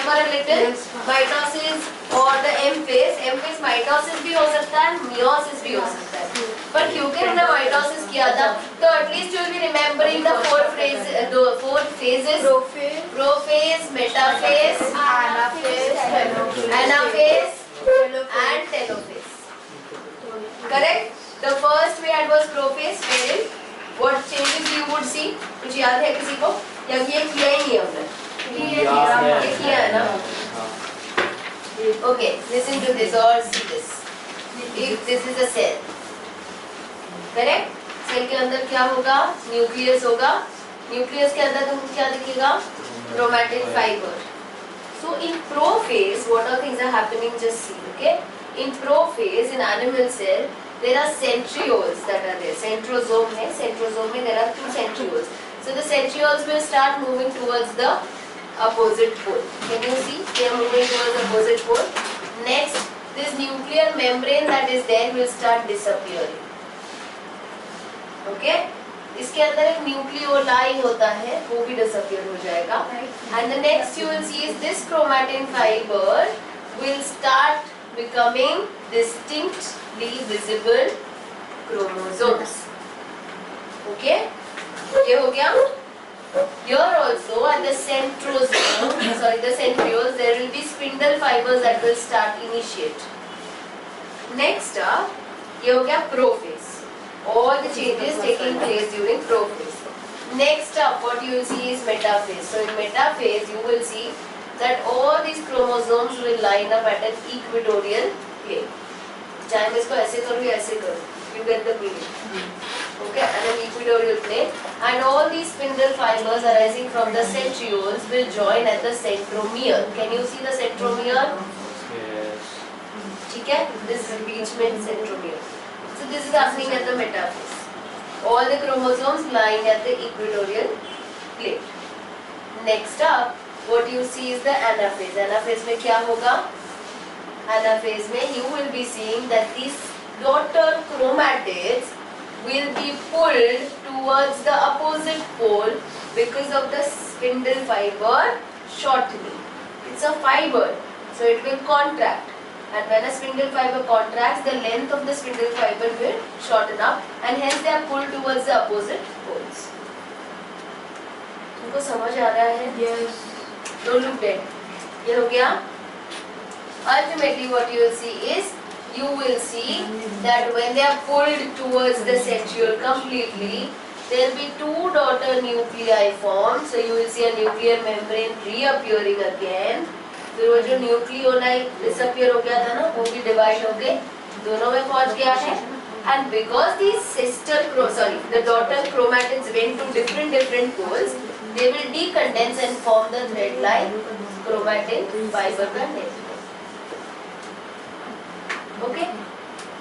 for a little? Mitosis or the M phase. M phase mitosis भी हो सकता है, meiosis भी हो सकता है. पर क्योंकि हमने mitosis किया था, तो at least you will be remembering the four phases: prophase, metaphase, anaphase, and telophase. Correct? The first we had was prophase. Wherein what changes you would see? कुछ याद है किसी को? या ये किया ही नहीं हमने? ये किया है ना? Okay, listen to this or see this. If this is a cell, correct? Cell के अंदर क्या होगा? न्यूक्लियस होगा. न्यूक्लियस के अंदर तुमको क्या दिखेगा? Chromatin fibre. So in prophase, what are things are happening? Just see, okay? In prophase, in animal cell, there are centrioles that are there. Centrosome है. Centrosome में there are two centrioles. So the centrioles will start moving towards the opposite pole. Can you see? They are moving towards the opposite pole. Next, this nuclear membrane that is there will start disappearing. Okay? इसके अंदर एक nucleoli होता है, वो भी disappear हो जाएगा. And the next you will see is this chromatin fiber will start becoming distinctly visible chromosomes. Okay? ये हो गया. Here also at the the centrioles, there will be spindle fibers that will start initiate. Next up, ये हो गया prophase. All the changes taking place during prophase. Next up, what you will see is metaphase. So in metaphase, you will see that all these chromosomes will line up at an equatorial plane. चाहे मैं इसको ऐसे करूँ या ऐसे करूँ, you get the meaning. Okay, at an equatorial plane, and all these spindle fibers arising from the centrioles will join at the centromere. Can you see the centromere? Yes. ठीक है? This is बीच में centromere. So this is happening at the metaphase. All the chromosomes lying at the equatorial plane. Next up, what you see is the anaphase. Anaphase में क्या होगा? Anaphase में you will be seeing that these daughter chromatids will be pulled towards the opposite pole because of the spindle fiber shortening. It's a fiber, so it will contract. And when a spindle fiber contracts, the length of the spindle fiber will shorten up, and hence they are pulled towards the opposite poles. तुमको समझ आ रहा है? Yes. Don't look dead. ये हो गया? Ultimately, what you will see is, you will see that when they are pulled towards the centriole completely, there will be two daughter nuclei formed. So you will see a nuclear membrane reappearing again. फिर वो जो nucleoli disappear हो गया था ना, वो भी divide हो गए, दोनों में पहुंच गया है. And because these the daughter chromatids went to different poles, they will decondense and form the thread-like chromatin fiber का network. Okay?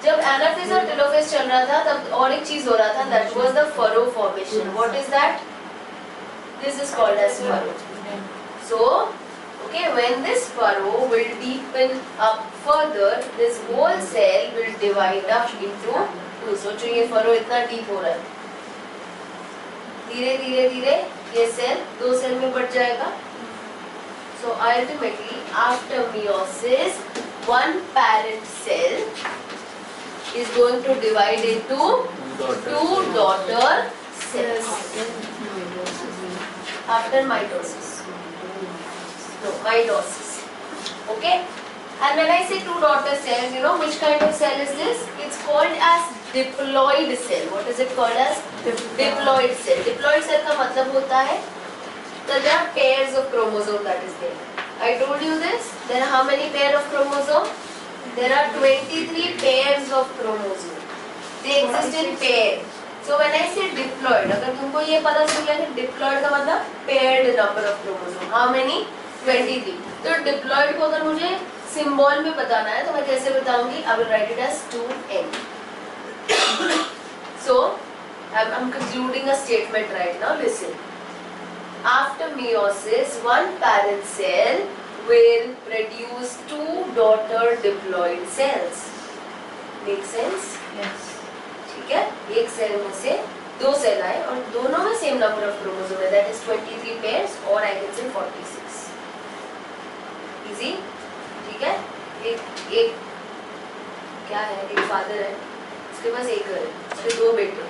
जब anaphase और telophase चल रहा था, तब और एक चीज हो रहा था, that was the furrow formation. What is that? This is called as furrow. So okay, when this furrow will deepen up further, this whole cell will divide up into two. सोचो ये furrow इतना deep हो रहा है, धीरे धीरे धीरे ये cell दो cell में बढ़ जाएगा. So ultimately, after meiosis, one parent cell is going to divide into two daughter cells. After mitosis. No, mitosis. Okay? And when I say two daughter cells, you know which kind of cell is this? It's called as diploid cell. What is it called as? Diploid cell. Diploid cell का मतलब होता है, so there are pairs of chromosome that is there. I told you this. There are how many pair of chromosome? There are 23 pairs of chromosome. They exist in pair. So when I say diploid, अगर तुमको ये पता चल गया कि diploid का मतलब paired number of chromosome. How many? 23. तो डिप्लॉइड को अगर मुझे सिंबल में बताना है तो मैं कैसे बताऊंगी? I will write it as 2n. So I'm concluding a statement right now. Listen. After meiosis, one parent cell will produce two daughter diploid cells. Make sense? Yes. ठीक है? एक सेल में से दो सेल आए और दोनों में सेम नंबर ऑफ क्रोमोसोम है, that is 23 pairs, or I can say 46. Father है, उसके पास एक घर है, उसके 2 बेटे,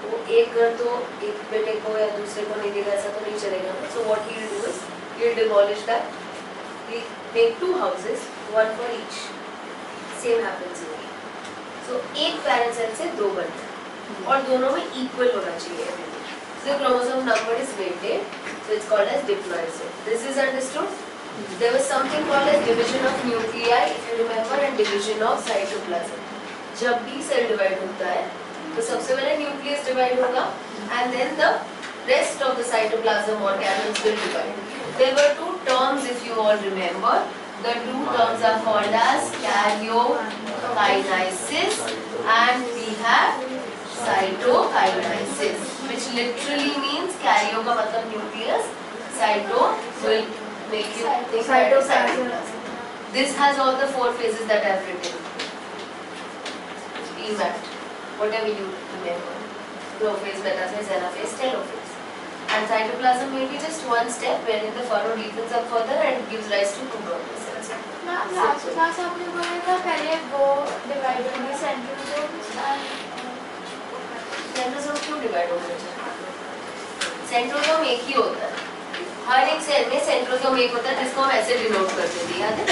वो एक घर तो एक बेटे को या दूसरे को नहीं देगा, ऐसा तो नहीं चलेगा। So what he will do is he will demolish that, he make 2 houses, one for each. Same happens here. So एक parent cell से 2 बनते हैं और दोनों में equal होना चाहिए everything. So the chromosome number is maintained, so it's called as diploid cell. This is understood? There was something called as division of nuclei, if you remember, and division of cytoplasm. जब भी cell divide होता है तो सबसे पहले nucleus divide होगा and then the rest of the cytoplasm organelles will divide. There were 2 terms, if you all remember. The 2 terms are called as karyokinesis and we have cytokinesis, which literally means karyo का मतलब nucleus, cyto will make you think cytoplasm. This has all the 4 phases that I have written. EMAT, whatever you remember. Prophase, metaphase, anaphase, telophase. And cytoplasm may be just one step wherein the furrow deepens up further and gives rise to 2 dormant cells. Last आपने बोला था पहले वो divide होंगे centrosomes and centrosome क्यों divide हो गए? Centrosome एक ही होता है, हर एक सेल में सेंट्रोसोम एक होता है जिसको हम ऐसे डिनोट करते थे, याद है?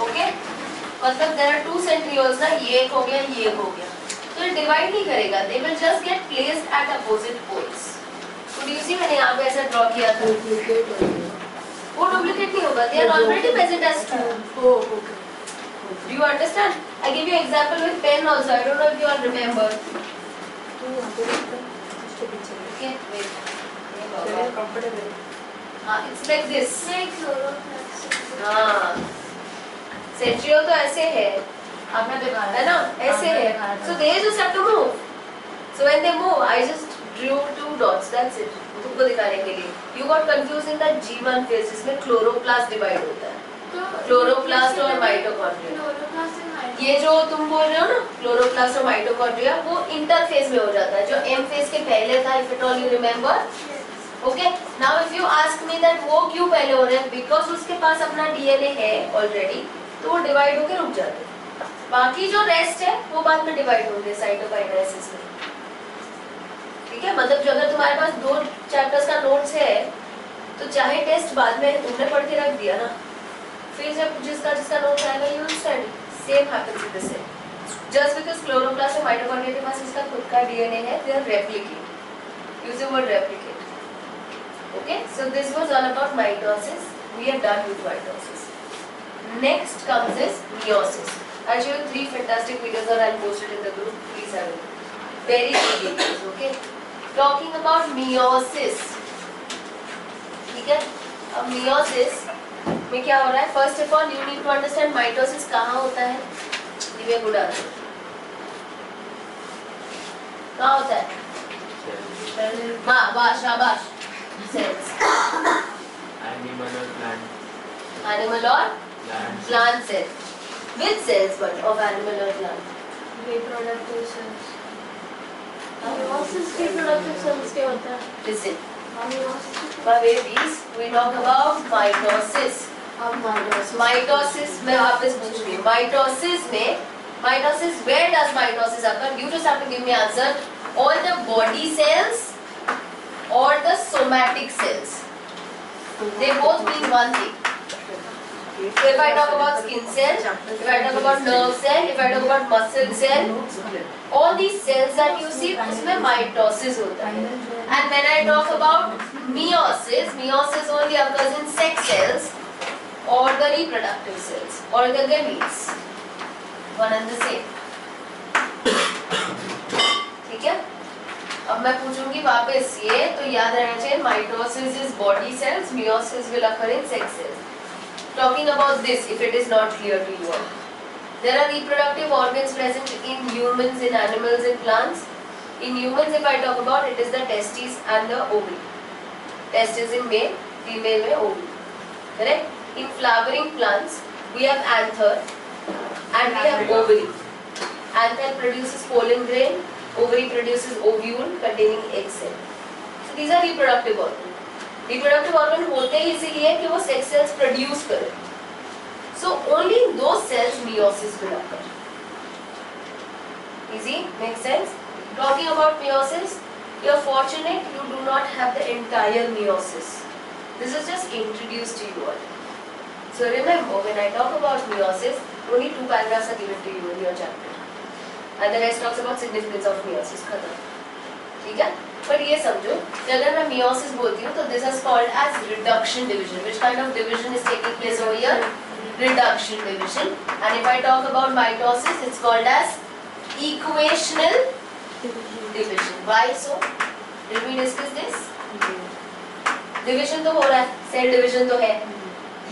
ओके, मतलब देयर आर 2 सेंट्रियोल्स ना, ये एक हो गया, ये एक हो गया, तो ये डिवाइड नहीं करेगा, they will just get placed at opposite poles. तो डू यू सी मैंने यहाँ पे ऐसा ड्रॉ किया था, वो डुप्लीकेट नहीं होगा, they are already present as 2. Okay, do you understand? I give you example with pen also, I don't know if you all remember. Okay, wait, comfortable. हाँ, इट्स लाइक दिस. नहीं chloroplast. हाँ, centriole तो ऐसे है, आपने दिखाया है ना, ऐसे है. So they just have to move. So when they move, I just drew 2 dots. That's it. तुमको दिखाने के लिए. You got confused in that G1 phase जिसमें क्लोरोप्लास्ट डिवाइड होता है. क्लोरोप्लास्ट और माइटोकॉन्ड्रिया. ये जो तुम बोल रहे हो ना, क्लोरोप्लास्ट और माइटोकॉन्ड्रिया, वो इंटरफेज में हो जाता है, जो M फेज के पहले था, if at all you remember. Okay. Now if you ask me that वो क्यों पहले हो रहे हैं, because उसके पास अपना DNA है alreडी, तो वो डिवाइड होकर रुक जाते हैं. बाकी जो रेस्ट है वो बाद में डिवाइड होंगे साइटोकाइनेसिस में. ठीक है, मतलब जो अगर तुम्हारे पास 2 चैप्टर्स का नोट्स है तो चाहे टेस्ट बाद में तुमने पढ़ के रख दिया ना, फिर जब जिसका नोट्स आएगा you will study. Same happens with the cell. Just because chloroplast और माइटोकॉन्ड्रिया के पास इसका खुद का डीएनए है, they are replicate. Use the word replicate. Okay, so this was all about mitosis. We are done with mitosis. Next comes is meiosis. I'll show you 3 fantastic videos or I'll post it in the group. Please have it. Very good videos, okay? Talking about meiosis. ठीक है? अब meiosis में क्या हो रहा है? First of all, you need to understand mitosis कहाँ होता है? Give me a good answer. कहाँ होता है? वाह, शाबाश. Cells. Animal or plant. Animal or Plant. plant cells. Which cells but of animal or plant? reproductive cells. meiosis reproductive cells क्या होता है? Listen. meiosis My babies, we talk about mitosis. अब meiosis. Mitosis में वापस पूछ रही हूँ. Mitosis, where does mitosis occur? You just have to give me answer. All the body cells or the somatic cells. They both mean one thing. So if I talk about skin cell, if I talk about nerve cell, if I talk about muscle cell, all these cells that you see, उसमें mitosis होता है. And when I talk about meiosis only occurs in sex cells or the reproductive cells or the gametes. One and the same. ठीक है? अब मैं पूछूंगी वापस ये, तो याद रहना चाहिए mitosis is body cells, meiosis will occur in sex cells. Talking about this, if it is not clear to you all, there are reproductive organs present in humans, in animals, in plants. In humans, if I talk about, it is the testes and the ovary. Testes in male, female में ovary. Correct? In flowering plants, we have anther and we have ovary. Anther produces pollen grain. Ovary produces ovule containing egg cell. So these are reproductive organs. Reproductive organ होते ही इसीलिए कि वो sex cells produce करें. So only in those cells meiosis will occur. Easy? Makes sense? Talking about meiosis, you're fortunate you do not have the entire meiosis. This is just introduced to you all. So remember, when I talk about meiosis, only 2 paragraphs are given to you in your chapter. And the rest talks about significance of meiosis. खत्म. ठीक है? पर ये समझो कि अगर मैं meiosis बोलती हूँ तो this is called as reduction division. Which kind of division is taking place over here? Reduction division. And if I talk about mitosis, it's called as equational division. Why so? Did we discuss this? Division तो हो रहा है, cell division तो है.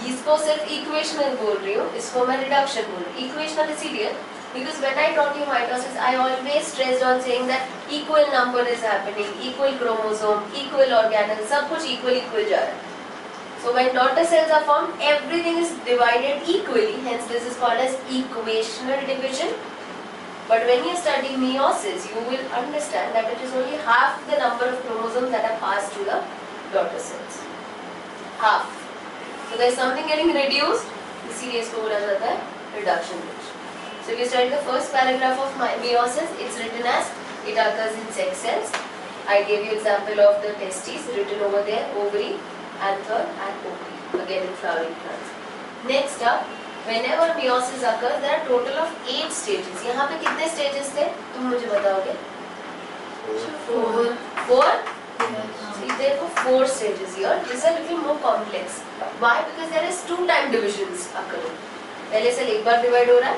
इसको सिर्फ equational बोल रही हूँ, इसको मैं reduction बोल रही हूँ. Equational इसीलिए because when I taught you mitosis, I always stressed on saying that equal number is happening, equal chromosome, equal organelle, सब कुछ equal जा रहा है. So when daughter cells are formed, everything is divided equally. Hence, this is called as equational division. But when you study meiosis, you will understand that it is only half the number of chromosomes that are passed to the daughter cells. Half. So there is something getting reduced. इसीलिए इसको बोला जाता है reduction division. So if you study the first paragraph of meiosis, it's written as it occurs in sex cells. I gave you example of the testes written over there, ovary, anther and ovary, again in flowering plants. Next up, whenever meiosis occurs, there are total of 8 stages. यहाँ पे कितने stages थे? तुम मुझे बताओगे? 4? See, there are 4 stages here. These are little more complex. Why? Because there is 2 time divisions occurring. पहले cell एक बार divide हो रहा है,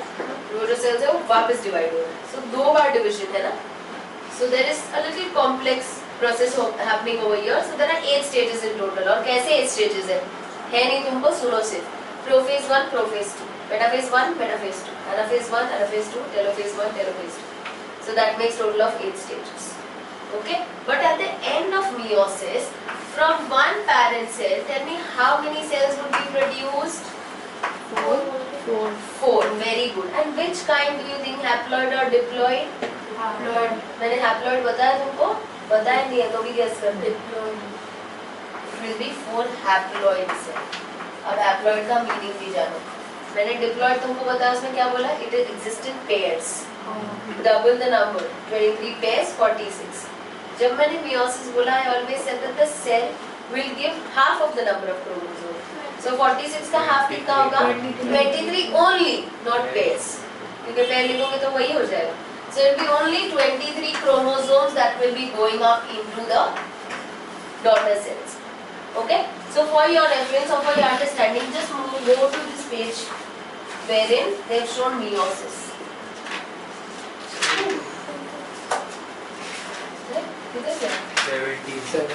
वो जो सेल्स है वो वापस डिवाइड हो रहा है. So 2 बार डिवीजन है ना. So there is a little complex process happening over here. So there are 8 stages in total. और कैसे 8 stages है नहीं तुमको सुनो सिर्फ. Prophase 1, prophase 2, metaphase 1, metaphase 2, anaphase 1, anaphase 2, telophase 1, telophase 2. So that makes total of 8 stages. Okay? But at the end of meiosis, from one parent cell, tell me how many cells would be produced? 4. Very good. And which kind do you think, haploid or diploid? Haploid. मैंने haploid बताया तुमको? बताया नहीं है तो भी guess कर. Diploid. It will be 4 haploid cells. अब haploid का मीनिंग भी जानो. मैंने diploid तुमको बताया, उसमें क्या बोला? It exists in pairs. Double the number. 23 pairs, 46. जब मैंने meiosis बोला, I always said that the cell will give half of the number of chromosomes. So 46 का half कितना होगा? 23 only, not pairs. क्योंकि pair लिखोगे तो वही हो जाएगा. So it will be only 23 chromosomes that will be going up into the daughter cells. Okay? So for your reference or for your understanding, just go to this page wherein they have shown meiosis. किधर गया? 77.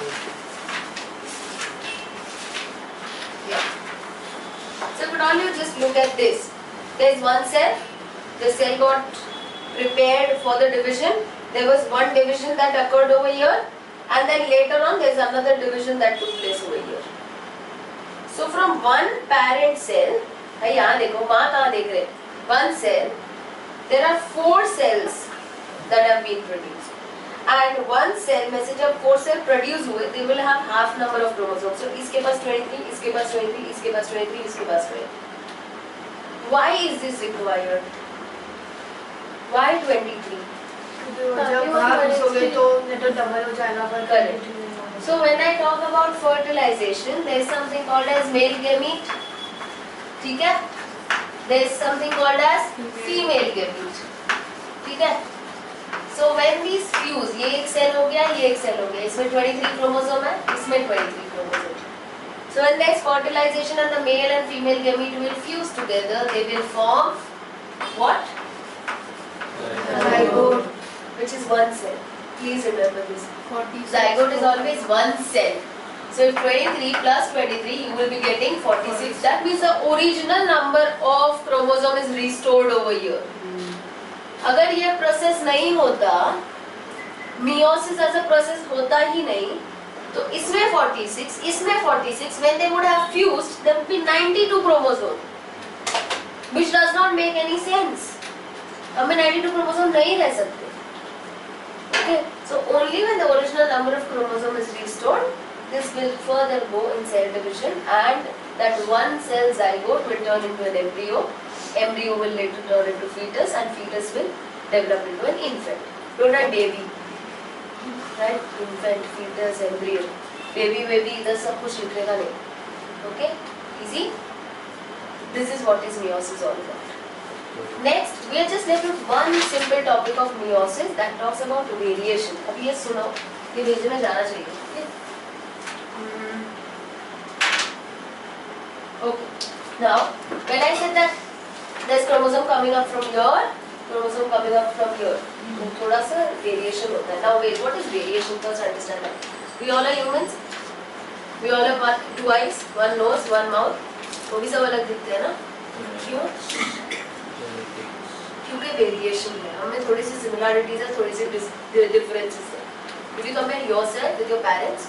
Yeah. So but all you just look at this. There is one cell. The cell got prepared for the division. There was one division that occurred over here, and then later on there is another division that took place over here. So from one parent cell, यहाँ देखो, वहाँ कहाँ देख रहे? One cell. There are 4 cells that have been produced. And one cell में से जब 4 cell produce हुए, they will have half number of chromosomes. So इसके पास 23, इसके पास 23, इसके पास 23, इसके पास 23. Why is this required? Why 23? जब भाग घुसोगे तो नेटवर्क डबल हो जाएगा. Correct. So when I talk about fertilization, there is something called as male gamete. ठीक है? There is something called as female gamete. ठीक है? So when these fuse, ये एक सेल हो गया, ये एक सेल हो गया, इसमें 23 क्रोमोसोम है, इसमें 23 chromosome. So when there is fertilization and the male and female gamete will fuse together, they will form what? Zygote. Which is one cell. Please remember this. 46. Zygote is always one cell. So if 23 plus 23, you will be getting 46. That means the original number of chromosome is restored over here. अगर ये process नहीं होता, meiosis as a process होता ही नहीं, तो इसमें 46, इसमें 46, when they would have fused, there would be 92 chromosomes, which does not make any sense. हमें 92 chromosome नहीं रह सकते. Okay, so only when the original number of chromosome is restored, this will further go in cell division, and that one cell zygote will turn into an embryo. Embryo will later turn into fetus, and fetus will develop into an infant. Don't write baby, right? Infant, fetus, embryo. Baby इधर सब कुछ लिखेगा नहीं. Okay, easy. This is what is meiosis all about. Next, we are just left with one simple topic of meiosis that talks about variation. अब ये सुनो, ये भेज में जाना चाहिए. Okay. Now, when I said that there's chromosome coming up from here, chromosome coming up from here, तो थोड़ा सा variation होता है. Now wait, what is variation? First understand that. We all are humans. We all have two eyes, one nose, one mouth. वो भी सब अलग दिखते हैं ना? क्यों? क्योंकि वेरिएशन है, हमें थोड़ी सी सिमिलरिटीज है, थोड़ी सी डिफरेंसेस है. If you compare yourself with your parents,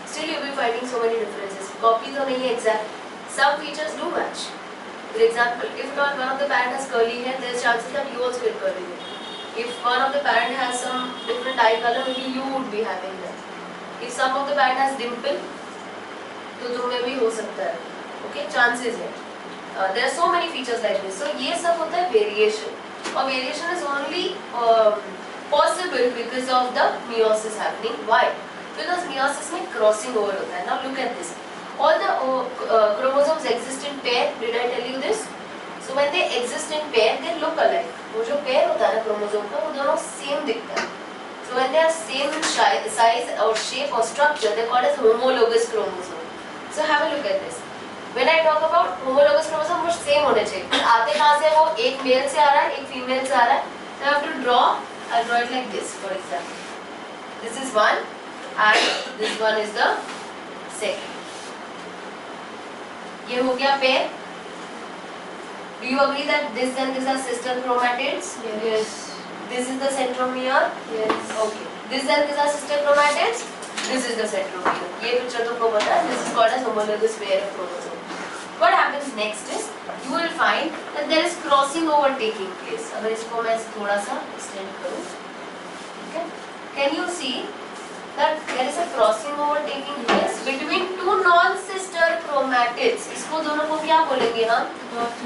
still you will be finding so many differences. Copy तो नहीं है exact. Some features do match. For example, if not one of the parent has curly hair, there is chances that you also get curly hair. If one of the parent has some different eye color, maybe you would be having that. If some of the parent has dimple, तो तुम्हें भी हो सकता है. Okay, chances है. There are so many features like this. So ये सब होता है variation. और variation is only possible because of the meiosis happening. Why? Because meiosis में crossing over होता है. Now look at this. All the chromosomes exist in pair. Did I tell you this? So when they exist in pair, they look alike. वो जो pair होता है ना chromosome का, वो दोनों same दिखता है. So when they are same in size or shape or structure, they are called as homologous chromosome. So have a look at this. When I talk about homologous chromosome, वो same होने चाहिए. पर आते कहाँ से? वो एक मेल से आ रहा है, एक फीमेल से आ रहा है. So I have to draw. I'll draw it like this, for example. This is one, and this one is the second. ये हो गया pair. Do you agree that this and this are sister chromatids? Yes. This is the centromere. Yes. Okay. This and this are sister chromatids. This is the centromere. ये picture तुमको पता है. This is called as homologous pair of chromosome. What happens next is you will find that there is crossing over taking place. अगर इसको मैं थोड़ा सा extend करूँ, okay? Can you see that there is a crossing over taking place between two non-sister chromatids? इसको दोनों को क्या बोलेंगे हम?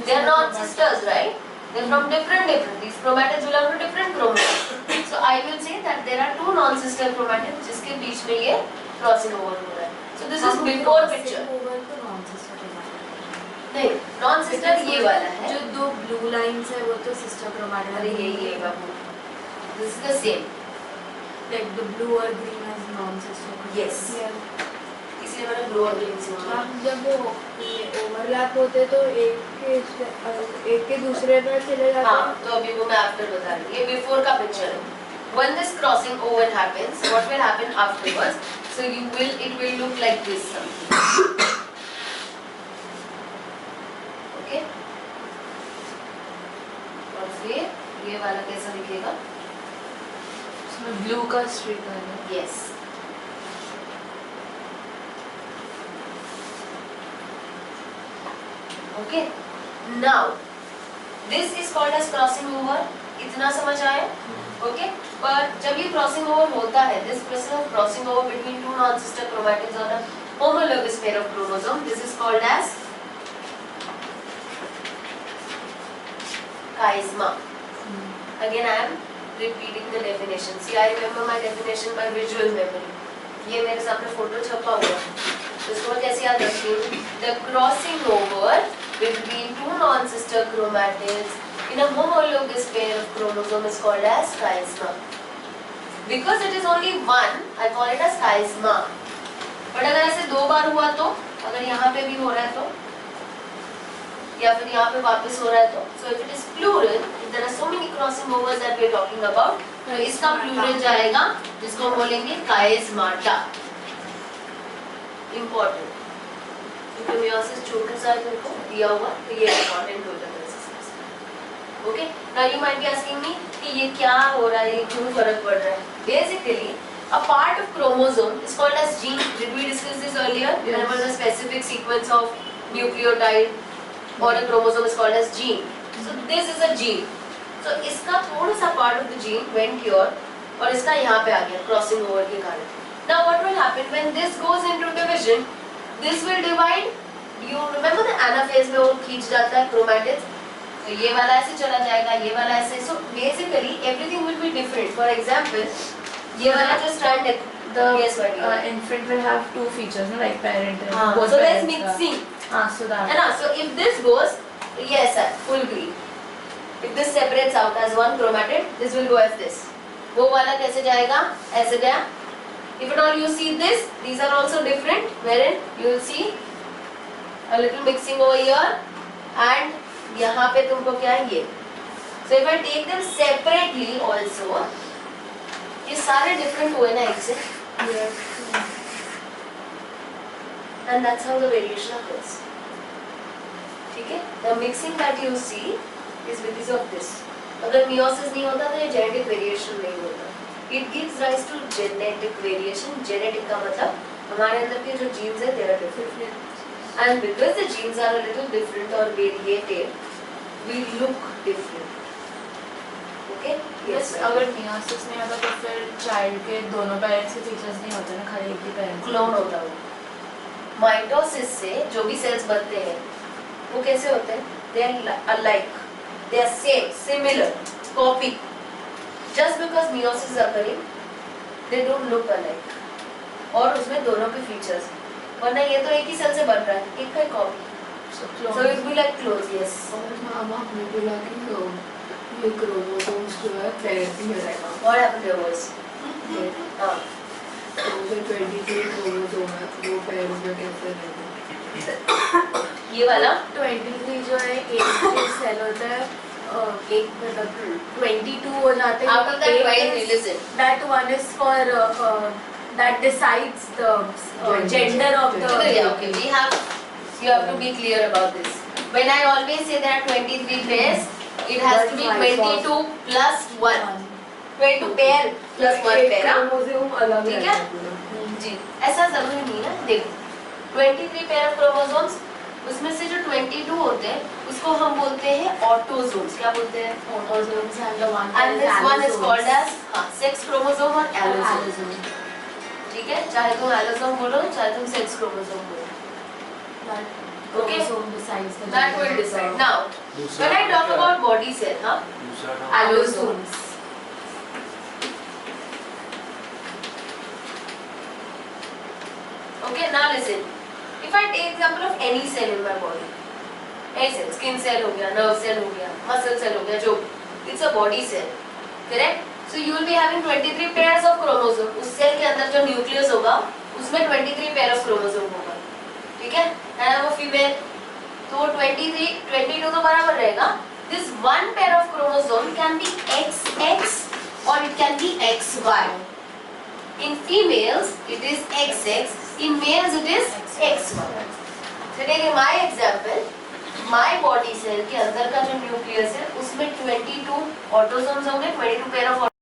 They are not sisters, right? They are from different. These chromatids belong to different chromosomes. So I will say that there are two non-sister chromatids जिसके बीच में ये crossing over हो रहा है. So this is before picture. नहीं, non-sister ये वाला है. जो दो blue lines है वो तो sister chromatid. अरे ये बाबू. This is the same. Like the blue or green as non-sister. Yes. इसलिए मैंने blue और green से बोला. जब वो ओवरलैप होते तो एक के दूसरे पर चले जाते हाँ, तो अभी वो मैं after बता रही हूँ. ये before का picture है. When this crossing over happens, what will happen afterwards? So it will look like this something. Okay? और फिर ये वाला कैसा दिखेगा? उसमें ब्लू का स्ट्रीक है. Yes. Okay. Now, this is called as crossing over. इतना समझ आया? Okay. पर जब ये crossing over होता है, this process of crossing over between two non-sister chromatids on a homologous pair of chromosome, this is called as chiasma. Again, I am repeating the definition. See, I remember my definition by visual memory. ये मेरे सामने photo छपा हुआ है. तो इसको मैं कैसे याद रखती हूँ? The crossing over between two non-sister chromatids in a homologous pair of chromosome is called as chiasma. Because it is only one, I call it as chiasma. But अगर ऐसे दो बार हुआ तो, अगर यहाँ पे भी हो रहा है तो, या फिर यहाँ पे वापस हो रहा है तो, so if it is plural, if there are so many crossing overs that we are talking about, तो इसका plural जाएगा, जिसको हम बोलेंगे chiasmata. Important. क्योंकि meiosis छोटा सा है को दिया हुआ, तो ये important हो जाता है. Okay. Now you might be asking me कि ये क्या हो रहा है, क्यों फर्क पड़ रहा है? Basically, a part of chromosome is called as gene. Did we discuss this earlier? Yes. Remember the specific sequence of nucleotide or a chromosome is called as gene. So this is a gene. So इसका थोड़ा सा part of the gene went here और इसका यहाँ पे आ गया crossing over के कारण. Now what will happen when this goes into division? This will divide. You remember the anaphase में वो खींच जाता है chromatids? तो ये वाला ऐसे चला जाएगा, ये वाला ऐसे. So basically everything will be different. For example ये वाला जो स्ट्रैंड है, The yes, what you want. infant will have two features, no, like parent and हाँ, both so there's parents, mixing. so that. है ना. So if this goes, yes sir, full green. If this separates out as one chromatid, this will go as this. वो वाला कैसे जाएगा? ऐसे गया. If at all you see this, these are also different. Wherein you will see a little mixing over here, and यहाँ पे तुमको क्या है ये. So if I take them separately also, ये सारे different हुए ना एक से. And that's how the variation occurs. ठीक है? The mixing that you see is because of this. अगर meiosis नहीं होता तो ये genetic variation नहीं होता. It gives rise to genetic variation. Genetic का मतलब हमारे अंदर के जो genes हैं they are different. And because the genes are a little different or variated, we look different. Okay? Yes, अगर meiosis नहीं होता तो फिर child के दोनों parents के features नहीं होते ना, खाली एक ही parent. क्लोन होता है. माइटोसिस से जो भी सेल्स बनते हैं वो कैसे होते हैं? They are alike, they are same, similar, copy. Just because meiosis occurring they don't look alike. और उसमें दोनों के फीचर्स, वरना ये तो एक ही सेल से बन रहा है, एक का copy. So it be like close. Yes. और मामा आपने बोला कि ये क्रोमोसोम्स जो है पेरेंट में रहेगा. What happened to yours? हां, तो जो 23 क्रोमोसोम है वो पेरेंट में कैसे रहेगा? ये वाला 23 जो है एक सेल होता है, एक मतलब 22 हो जाते हैं. out of that 20, listen, That one is for that decides the gender of the. okay, you have to be clear about this. When I always say there are 23 pairs, it has to be 22 plus 1. 22 pair plus 1 pair. हाँ? Chromosome अलग ठीक है है? जी, ऐसा जरूरी नहीं है. देखो 23 पेयर ऑफ क्रोमोसोम्स, उसमें से जो 22 होते हैं उसको हम बोलते हैं ऑटोसोम्स. क्या बोलते हैं? Autosomes and the one And this one is called as sex chromosome और एलोसोम. allosome. ठीक है, चाहे तुम एलोसोम बोलो चाहे तुम सेक्स क्रोमोसोम बोलो. That Okay. chromosome decides the That gender will of the- decide. Now, when I talk about body cell, हाँ, दूसरा नाम allosomes. Okay, now listen. If I take example of any cell in my body, any cell, skin cell हो गया, nerve cell हो गया, muscle cell हो गया, जो, it's a body cell, correct? So you will be having 23 pairs of chromosome. उस cell के अंदर जो nucleus होगा, उसमें 23 pair of chromosome होगा, ठीक है? And वो female, तो 23, 22 तो बराबर रहेगा. This one pair of chromosome can be XX or it can be XY. In females, it is XX. In males, it is XY. So take my example. My body cell के अंदर का जो nucleus है उसमें 22 autosomes होंगे, 22 pair of